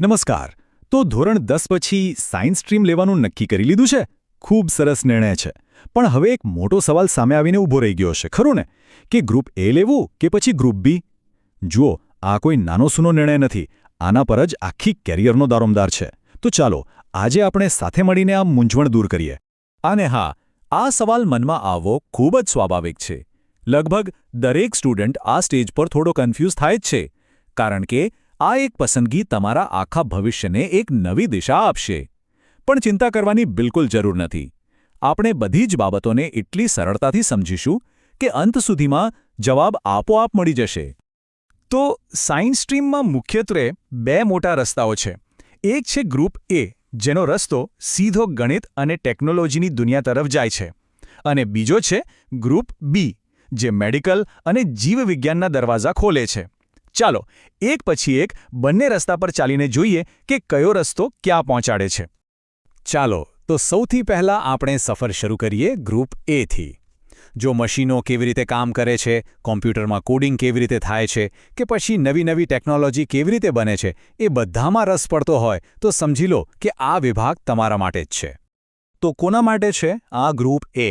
નમસ્કાર. તો ધોરણ 10 પછી સાયન્સ સ્ટ્રીમ લેવાનું નક્કી કરી લીધું છે? ખૂબ સરસ નિર્ણય છે. પણ હવે એક મોટો સવાલ સામે આવીને ઊભો રહી ગયો છે, ખરું ને? કે ગ્રુપ એ લેવું કે પછી ગ્રુપ બી? જુઓ, આ કોઈ નાનો સૂનો નિર્ણય નથી. આના પર જ આખી કેરિયરનો દારોમદાર છે. તો ચાલો, આજે આપણે સાથે મળીને આ મૂંઝવણ દૂર કરીએ. અને હા, આ સવાલ મનમાં આવવો ખૂબ જ સ્વાભાવિક છે. લગભગ દરેક સ્ટુડન્ટ આ સ્ટેજ પર થોડો કન્ફ્યુઝ થાય જ છે, કારણ કે આ એક પસંદગી તમારા આખા ભવિષ્યને એક નવી દિશા આપશે. પણ ચિંતા કરવાની બિલકુલ જરૂર નથી. આપણે બધી જ બાબતોને એટલી સરળતાથી સમજીશું કે અંત સુધીમાં જવાબ આપોઆપ મળી જશે. તો સાયન્સ સ્ટ્રીમમાં મુખ્યત્વે બે મોટા રસ્તાઓ છે. એક છે ગ્રુપ એ, જેનો રસ્તો સીધો ગણિત અને ટેકનોલોજીની દુનિયા તરફ જાય છે, અને બીજો છે ગ્રુપ બી, જે મેડિકલ અને જીવવિજ્ઞાનના દરવાજા ખોલે છે. ચાલો, એક પછી એક બંને રસ્તા પર ચાલીને જોઈએ કે કયો રસ્તો ક્યાં પહોંચાડે છે. ચાલો, તો સૌથી પહેલાં આપણે સફર શરૂ કરીએ ગ્રુપ એથી. જો મશીનો કેવી રીતે કામ કરે છે, કોમ્પ્યુટરમાં કોડિંગ કેવી રીતે થાય છે, કે પછી નવી ટેકનોલોજી કેવી રીતે બને છે, એ બધામાં રસ પડતો હોય તો સમજી લો કે આ વિભાગ તમારા માટે જ છે. તો કોના માટે છે આ ગ્રુપ એ?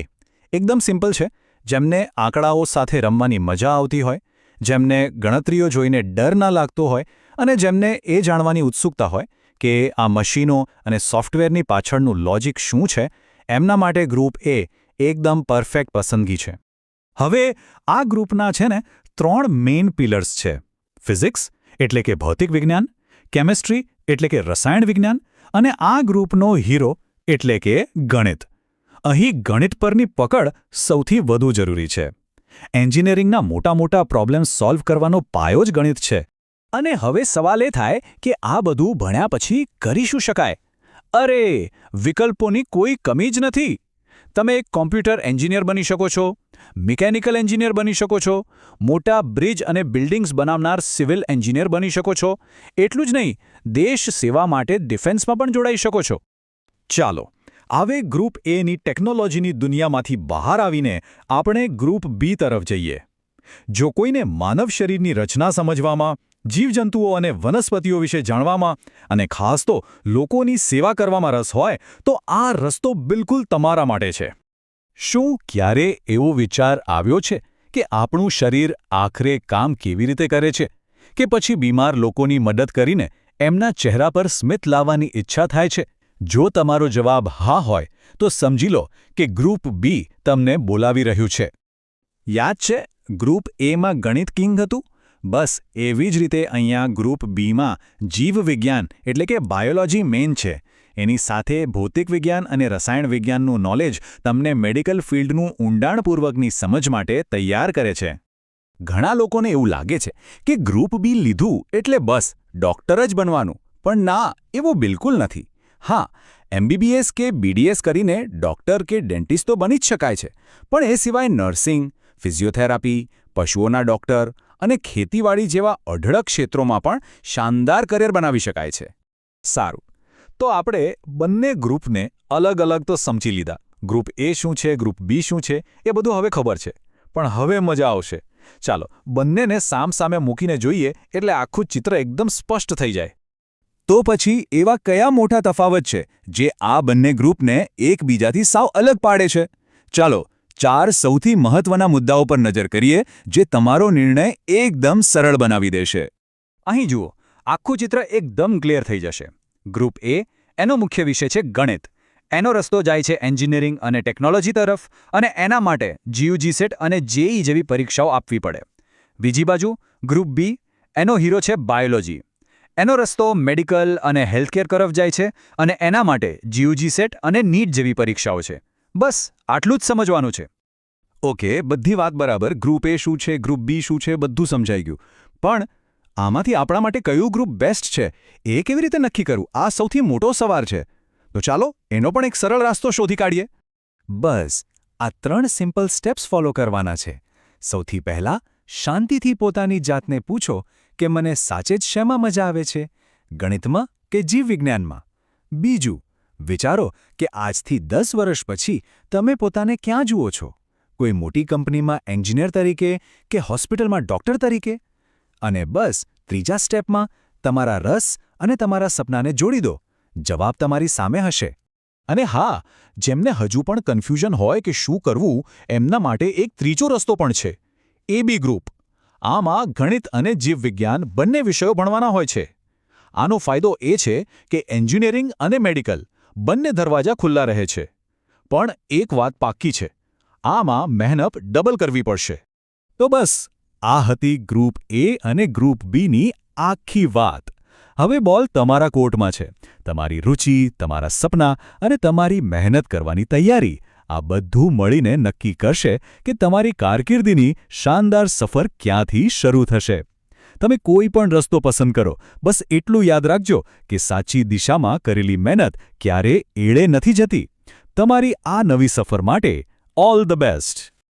એકદમ સિમ્પલ છે. જેમને આંકડાઓ સાથે રમવાની મજા આવતી હોય, જેમને ગણતરીઓ જોઈને ડર ના લાગતો હોય અને જેમને એ જાણવાની ઉત્સુકતા હોય કે આ મશીનો અને સોફ્ટવેરની પાછળનું લોજિક શું છે, એમના માટે ગ્રુપ એ એકદમ પરફેક્ટ પસંદગી છે. હવે આ ગ્રુપના છે ને 3 મેઇન પિલર્સ છે. ફિઝિક્સ એટલે કે ભૌતિક વિજ્ઞાન, કેમિસ્ટ્રી એટલે કે રસાયણ વિજ્ઞાન, અને આ ગ્રુપનો હીરો એટલે કે ગણિત. અહીં ગણિત પરની પકડ સૌથી વધુ જરૂરી છે. એન્જિનિયરિંગના મોટા પ્રોબ્લેમ સોલ્વ કરવાનો પાયો જ ગણિત છે. અને હવે સવાલ એ થાય કે આ બધું ભણ્યા પછી કરી શું શકાય? અરે, વિકલ્પોની કોઈ કમી જ નથી. તમે એક કોમ્પ્યુટર એન્જિનિયર બની શકો છો, મિકેનિકલ એન્જિનિયર બની શકો છો, મોટા બ્રિજ અને બિલ્ડિંગ્સ બનાવનાર સિવિલ એન્જિનિયર બની શકો છો. એટલું જ નહીં, દેશ સેવા માટે ડિફેન્સમાં પણ જોડાઈ શકો છો. ચાલો, હવે ગ્રુપ એની ટેકનોલોજીની દુનિયામાંથી બહાર આવીને આપણે ગ્રુપ બી તરફ જઈએ. જો કોઈને માનવ શરીરની રચના સમજવામાં, જીવજંતુઓ અને વનસ્પતિઓ વિશે જાણવામાં અને ખાસ તો લોકોની સેવા કરવામાં રસ હોય તો આ રસ્તો બિલકુલ તમારા માટે છે. શું ક્યારે એવો વિચાર આવ્યો છે કે આપણું શરીર આખરે કામ કેવી રીતે કરે છે? કે પછી બીમાર લોકોની મદદ કરીને એમના ચહેરા પર સ્મિત લાવવાની ઈચ્છા થાય છે? જો તમારો જવાબ હા હોય તો સમજી લો કે ગ્રુપ બી તમને બોલાવી રહ્યું છે. યાદ છે ગ્રુપ એમાં ગણિત કિંગ હતું? બસ એવી જ રીતે અહીંયા ગ્રુપ બીમાં જીવવિજ્ઞાન એટલે કે બાયોલોજી મેઇન છે. એની સાથે ભૌતિક વિજ્ઞાન અને રસાયણ વિજ્ઞાનનું નોલેજ તમને મેડિકલ ફિલ્ડનું ઊંડાણપૂર્વકની સમજ માટે તૈયાર કરે છે. ઘણા લોકોને એવું લાગે છે કે ગ્રુપ બી લીધું એટલે બસ ડૉક્ટર જ બનવાનું, પણ ના, એવું બિલકુલ નથી. હા, MBBS કે BDS કરીને ડૉક્ટર કે ડેન્ટિસ્ટ તો બની જ શકાય છે, પણ એ સિવાય નર્સિંગ, ફિઝિયોથેરાપી, પશુઓના ડૉક્ટર અને ખેતીવાડી જેવા અઢળક ક્ષેત્રોમાં પણ શાનદાર કરિયર બનાવી શકાય છે. સારું, તો આપણે બંને ગ્રુપને અલગ તો સમજી લીધા. ગ્રુપ એ શું છે, ગ્રુપ બી શું છે, એ બધું હવે ખબર છે. પણ હવે મજા આવશે. ચાલો, બંનેને સામસામે મૂકીને જોઈએ એટલે આખું ચિત્ર એકદમ સ્પષ્ટ થઈ જાય. તો પછી એવા કયા મોટા તફાવત છે જે આ બંને ગ્રુપને એકબીજાથી સાવ અલગ પાડે છે? ચાલો, 4 સૌથી મહત્વના મુદ્દાઓ પર નજર કરીએ જે તમારો નિર્ણય એકદમ સરળ બનાવી દેશે. અહીં જુઓ, આખું ચિત્ર એકદમ ક્લિયર થઈ જશે. ગ્રુપ એ, એનો મુખ્ય વિષય છે ગણિત. એનો રસ્તો જાય છે એન્જિનિયરિંગ અને ટેકનોલોજી તરફ, અને એના માટે GUG-SET અને JEE જેવી પરીક્ષાઓ આપવી પડે. બીજી બાજુ ગ્રુપ બી, એનો હીરો છે બાયોલોજી. એનો રસ્તો મેડિકલ અને હેલ્થકેર તરફ જાય છે, અને એના માટે GUG-SET અને NEET જેવી પરીક્ષાઓ છે. બસ આટલું જ સમજવાનું છે. ઓકે, બધી વાત બરાબર. ગ્રુપ એ શું છે, ગ્રુપ બી શું છે, બધું સમજાઈ ગયું. પણ આમાંથી આપણા માટે કયું ગ્રુપ બેસ્ટ છે એ કેવી રીતે નક્કી કરવું? આ સૌથી મોટો સવાલ છે. તો ચાલો, એનો પણ એક સરળ રસ્તો શોધી કાઢીએ. બસ આ 3 સિમ્પલ સ્ટેપ્સ ફોલો કરવાના છે. સૌથી પહેલાં શાંતિથી પોતાની જાતને પૂછો કે મને સાચે જ શેમાં મજા આવે છે, ગણિતમાં કે જીવવિજ્ઞાનમાં? બીજું, વિચારો કે આજથી 10 વર્ષ પછી તમે પોતાને ક્યાં જુઓ છો? કોઈ મોટી કંપનીમાં એન્જિનિયર તરીકે કે હોસ્પિટલમાં ડૉક્ટર તરીકે? અને બસ ત્રીજા સ્ટેપમાં તમારા રસ અને તમારા સપનાને જોડી દો. જવાબ તમારી સામે હશે. અને હા, જેમને હજુ પણ કન્ફ્યુઝન હોય કે શું કરવું, એમના માટે એક ત્રીજો રસ્તો પણ છે. AB group. આમાં ગણિત અને જીવવિજ્ઞાન બંને વિષયો ભણવાના હોય છે. આનો ફાયદો એ છે કે એન્જિનિયરિંગ અને મેડિકલ બંને દરવાજા ખુલ્લા રહે છે. પણ એક વાત પાક્કી છે, આમાં મહેનત ડબલ કરવી પડશે. તો બસ, આ હતી ગ્રુપ એ અને ગ્રુપ બીની આખી વાત. હવે બોલ તમારા કોર્ટમાં છે. તમારી રુચિ, તમારા સપના અને તમારી મહેનત કરવાની તૈયારી આ બધું મળીને નક્કી કરશે કે તમારી કારકિર્દીની શાનદાર સફર ક્યાંથી શરૂ થશે. તમે કોઈ પણ રસ્તો પસંદ કરો, બસ એટલું યાદ રાખજો કે સાચી દિશામાં કરેલી મહેનત ક્યારે એળે નથી જતી. તમારી આ નવી સફર માટે ઓલ ધ બેસ્ટ.